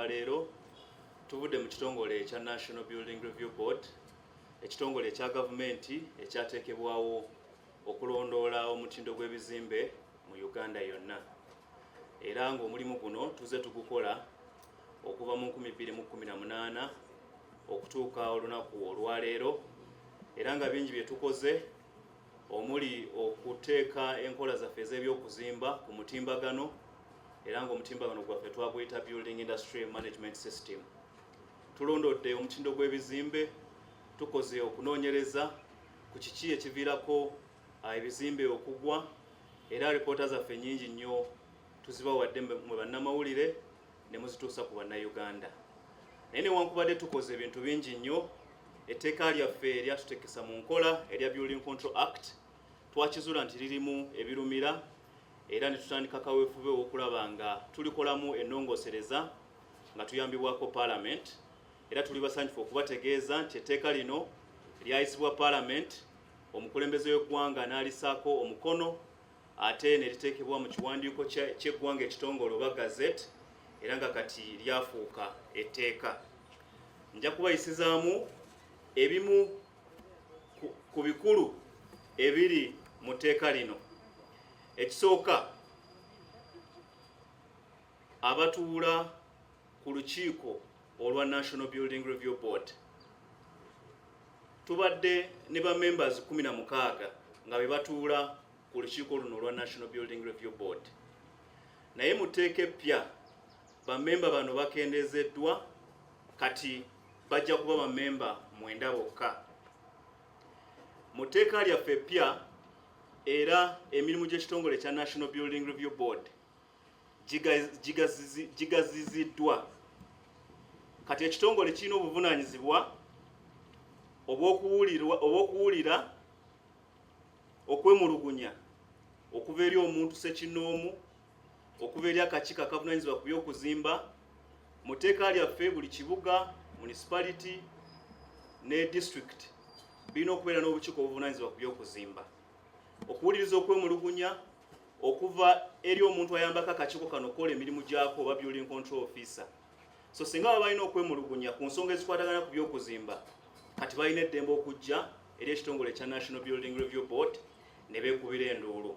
olwaleero tuvudde mu kitongole ekya National Building Review Board, ekitongole ekya gavumenti ekyateekebwawo okulondoola omutindo gw'ebizimbe mu Uganda yonna. Era ng'omulimu guno tuzze tugukola okuva mu 2018 okutuuka olunaku olwaleero, era nga bingi bye tukoze omuli okuteeka enkola zaffe ez'ebyokuzimba ku mutimbagano, era ng'omutimbagano gwaffe twaguyita Building Industry Management System. Tulondodde omutindo gw'ebizimbe, tukoze okunoonyereza ku kiki ekiviirako ebizimbe okugwa, era alipoota zaffe nnyingi nnyo tuzibawadde mu bannamawulire ne muzituusa ku bannayuganda. Naye newankubadde tukoze ebintu bingi nnyo, etteeka lyaffe eryatuteekesa mu nkola erya Building Control Act twakizuula nti lirimu ebirumira, era ne tutandika kaweefube w'okulaba nga tulikolamu ennongoosereza nga tuyambibwako Parliament. Era tuli basanyufu okubategeeza nti etteeka lino lyayisibwa Parliament, omukulembeze w'eggwanga n'alisaako omukono, ate ne liteekebwa mu kiwandiiko ky'eggwanga ekitongole oba Gazette, era nga kati lyafuuka etteeka. Nja kubayisizaamu ebimu ku bikulu ebiri mu tteeka lino. Ekisooka, abatuula ku lukiiko olwa National Building Review Board tubadde ne ba members 16 nga be batuula ku lukiiko luno olwa National Building Review Board. Naye mu tteeka eppya bammemba bano bakendeezeddwa, kati bajja kuba bammemba 9 bokka. Mu tteeka lyaffe eppya era emirimu gy'ekitongole ekya National Building Review Board gigaziziddwa. Kati ekitongole kirina obuvunaanyizibwa obw'okuwulira okwemulugunya okuva eri omuntu ssekinnoomu, okuva eri akakiiko akavunaanyizibwa ku by'okuzimba. Mu tteeka lyaffe buli kibuga, municipality ne district birina okubeera n'obukiiko obuvunaanyizibwa ku by'okuzimba. Okuwuliriza okwemulugunya okuva eri omuntu ayambako akakiiko kano okukola emirimu gyako oba Building Control Officer. So singa baba balina okwemulugunya ku nsonga ezikwatagana ku by'okuzimba, kati balina eddembe okujja eri ekitongole ekya National Building Review Board ne beekubira enduulu.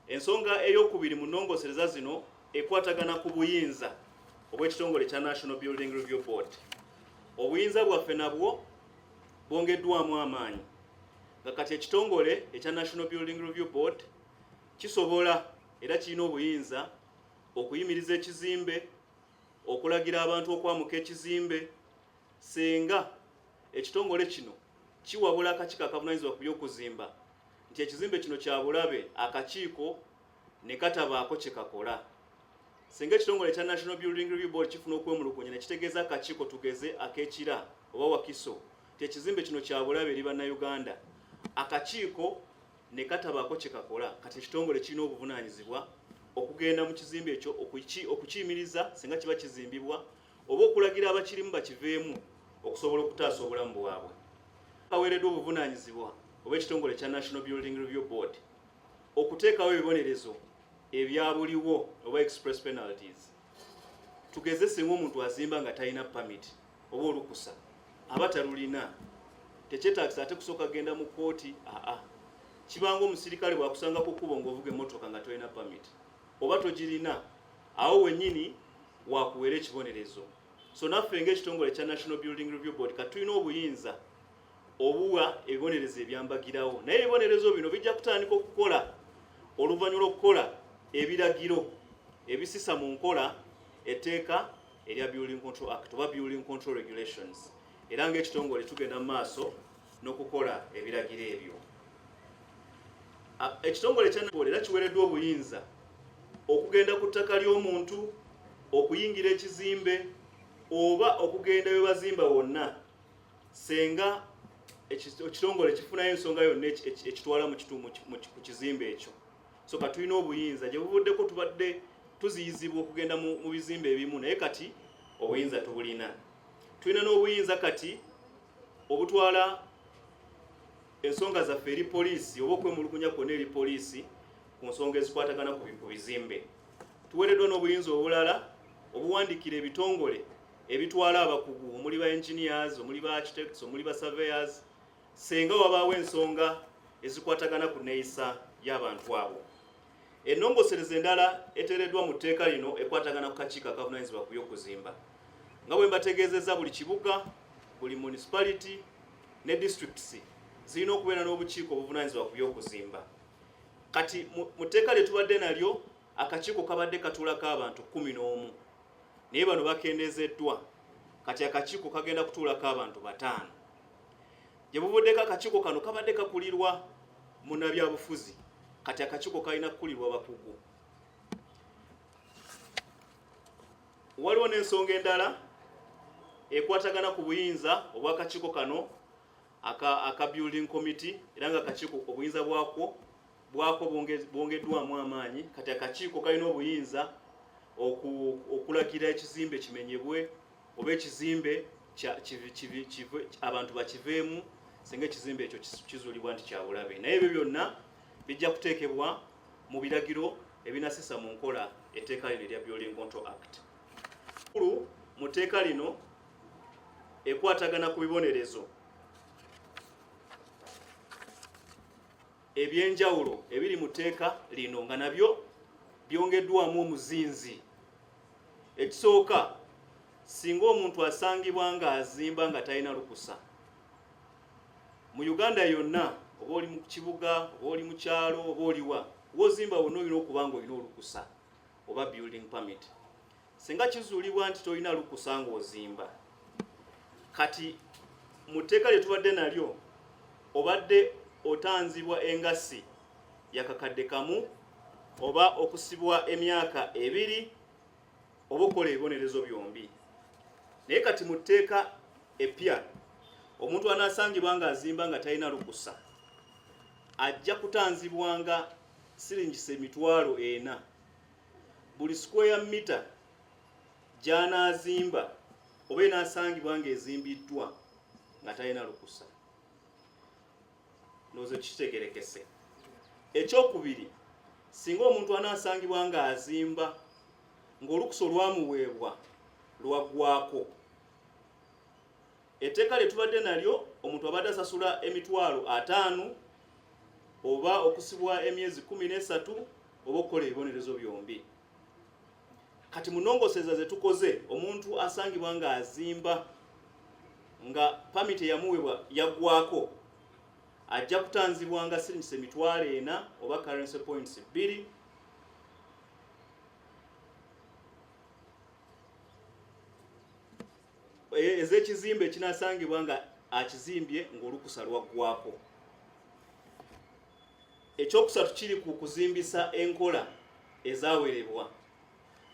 Ensonga ey'okubiri mu nnongoosereza zino ekwatagana ku buyinza obw'ekitongole ekya National Building Review Board. Obuyinza bwaffe nabwo bwongeddwamu amaanyi, nga kati ekitongole ekya National Building Review Board kisobola era kirina obuyinza okuyimiriza ekizimbe, okulagira abantu okwamuka ekizimbe, senga ekitongole kino kiwabula akakiiko akavunaanyizibwa ku by'okuzimba nti ekizimbe kino kya bulabe, akakiiko ne katabaako kye kakola. Senga ekitongole ekya National Building Review Board kifuna okwemulugunya ne kitegeeza akakiiko, tugeze ak'Ekira oba Wakiso, nti ekizimbe kino kya bulabe eri bannayuganda, akakiiko ne katabaako kye kakola, kati ekitongole kirina obuvunaanyizibwa okugenda mu kizimbe ekyo okukiyimiriza singa kiba kizimbibwa, oba okulagira abakirimu bakiveemu okusobola okutaasa obulamu bwabwe. Kaweereddwa obuvunaanyizibwa obw'ekitongole ekya National Building Review Board okuteekawo ebibonerezo ebyabuliwo oba express penalties. Tugeze singa omuntu azimba nga talina permit oba olukusa, aba talulina, tekyetaagisa ate kusooka genda mu kkooti. Kibanga omusirikale bw'akusanga ku kkubo ng'ovuga emmotoka nga tolina permit oba togirina, awo wennyini waakuweera ekibonerezo. So naffe ng'ekitongole ekya National Building Review Board kati tulina obuyinza obuwa ebibonerezo ebyambagirawo, naye ebibonerezo bino bijja kutandika okukola oluvannyuma lw'okukola ebiragiro ebisisa mu nkola etteeka erya Building Control Act oba Building Control Regulations, era ng'ekitongole tugenda mu maaso n'okukola ebiragiro ebyo. Ekitongole ekya National era kiweereddwa obuyinza okugenda ku ttaka ly'omuntu, okuyingira ekizimbe oba okugenda we bazimba wonna senga ekitongole kifunayo ensonga yonna ekitwala mu ku kizimbe ekyo. So kati tulina obuyinza gye buvuddeko tubadde tuziyizibwa okugenda mu bizimbe ebimu, naye kati obuyinza tubulina. Tulina n'obuyinza kati obutwala ensonga zaffe eri poliisi oba okwemulugunya kwonna eri poliisi ku nsonga ezikwatagana ku bizimbe. Tuweereddwa n'obuyinza obulala obuwandikire ebitongole ebitwala abakugu omuli ba engineers, omuli ba architects, omuli ba surveyors senga wabaawo ensonga ezikwatagana ku neeyisa y'abantu abo. Ennongosereza endala eteereddwa mu tteeka lino ekwatagana ku kakiiko akavunaanyizibwa ku by'okuzimba. Nga bwe mbategeezezza, buli kibuga, buli municipality ne districts zirina okubeera n'obukiiko obuvunaanyizibwa ku by'okuzimba. Kati mu tteeka lye tubadde nalyo akakiiko kabadde katuulako abantu 11 naye bano bakendeezeddwa, kati akakiiko kagenda kutuulako abantu 5. Gye buvuddeko akakiiko kano kabadde kakulirwa munnabyabufuzi, kati akakiiko kalina kukulirwa bakugu. Waliwo n'ensonga endala ekwatagana ku buyinza obw'akakiiko kano aka building committee, era nga akakiiko obuyinza bwako bongeddwamu amaanyi. Kati akakiiko kalina obuyinza okulagira ekizimbe kimenyebwe oba ekizimbe abantu bakiveemu singa ekizimbe ekyo kizuulibwa nti kyabulabe. Naye ebyo byonna bijja kuteekebwa mu biragiro ebinasisa mu nkola etteeka lino erya Building Control Act. Mu tteeka lino ekwatagana ku bibonerezo ebyenjawulo ebiri mu tteeka lino nga nabyo byongeddwamu omuzinzi. Ekisooka, singa omuntu asangibwa nga azimba nga talina lukusa mu Uganda yonna, oba oli mu kibuga oba oli mu kyalo oba oliwa, wozimba wonna olina okuba nga olina olukusa oba building permit. Singa kizuulibwa nti tolina lukusa ng'ozimba, kati mu tteeka lye tubadde nalyo obadde otanzibwa engassi yakakadde kamu oba okusibwa emyaka 2 oba okola ebibonerezo byombi. Naye kati mu tteeka eppya omuntu anaasangibwa nga azimba nga talina lukusa ajja kutanzibwanga $40,000 buli square meter gy'anaazimba oba enaasangibwa nga ezimbiddwa nga talina lukusa. Nozo kitegerekese. Ekyokubiri, singa omuntu anaasangibwa nga azimba ng'olukusa olwamuweebwa lwaggwaako, etteeka lye tubadde nalyo omuntu abadde asasula $5,000 oba okusibwa emyezi 13 oba okukola ebibonerezo byombi. Kati mu nnongosereza ze tukoze, omuntu asangibwa nga azimba nga pamiti eyamuweebwa yaggwaako ajja kutanzibwanga $4,000 oba currency points 2 ez'ekizimbe kinaasangibwa nga akizimbye ng'olukusa lwaggwaako. Ekyokusatu kiri ku kuzimbisa enkola ezaawerebwa.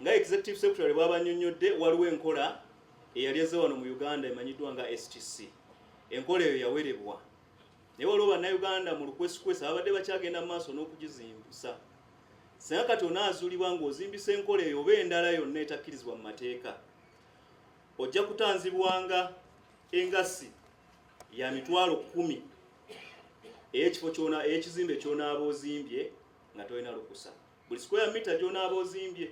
Nga Executive Secretary bw'abannyonnyodde, waliwo enkola eyali ezze wano mu Uganda emanyiddwa nga STC. Enkola eyo yawerebwa. Naye waliwo bannayuganda mu lukwesikwesi abadde bakyagenda mu maaso n'okugizimbisa. Singa kati onaazuulibwa ng'ozimbisa enkola eyo oba endala yonna etakkirizibwa mu mateeka, ojja kutanzibwanga engassi ya $10,000 ey'ekizimbe ky'onaaba ozimbye nga tolina lukusa. Buli square meter gy'onaaba ozimbye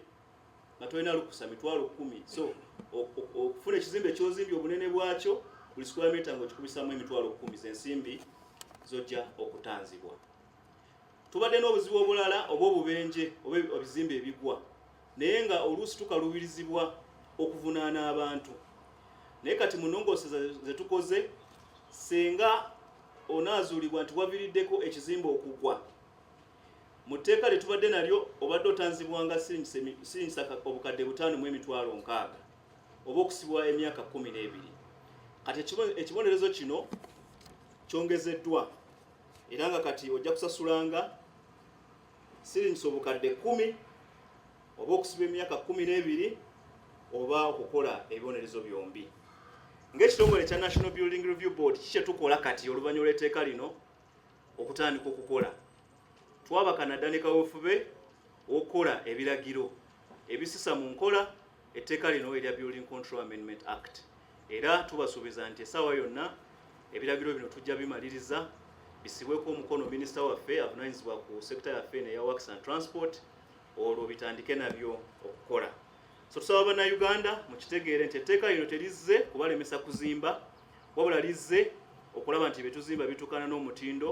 nga tolina lukusa $10,000. So okufuna ekizimbe ky'ozimbye obunene bwakyo buli square meter ng'okikubisamu $10,000 z'ensimbi zojja okutanzibwa. Tubadde n'obuzibu obulala oba obubenje oba ebizimbe ebigwa, naye nga oluusi tukalubirizibwa okuvunaana abantu. Naye kati mu nnongosereza ze tukoze, senga onaazuulibwa nti waviiriddeko ekizimbe okugwa, mu tteeka lye tubadde nalyo obadde otanzibwanga $5,600 oba okusibwa emyaka 12. Kati ekibonerezo kino kyongezeddwa era nga kati ojja kusasulanga $10,000 oba okusibwa emyaka 12 oba okukola ebibonerezo byombi. Ng'ekitongole kya National Building Review Board kikye tukola kati oluvannyuma lw'etteeka lino okutandika okukola, twabaka nadda ne kaweefube okukola ebiragiro ebisisa mu nkola etteeka lino erya Building Control Amendment Act. Era tubasuubiza nti essaawa yonna ebiragiro bino tujja bimaliriza bisibweko omukono minisita waffe avunaanyizibwa ku sekita yaffe neya Works and Transport, olwo bitandike nabyo okukola. So tusaba bannayuganda mukitegeere nti etteeka lino terizze kubalemesa kuzimba, wabula lizze okulaba nti betuzimba bitukana n'omutindo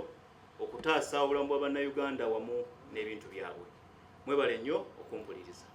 okutaasa obulamu bwa bannayuganda wamu n'ebintu byabwe. Mwebale nnyo okumpuliriza.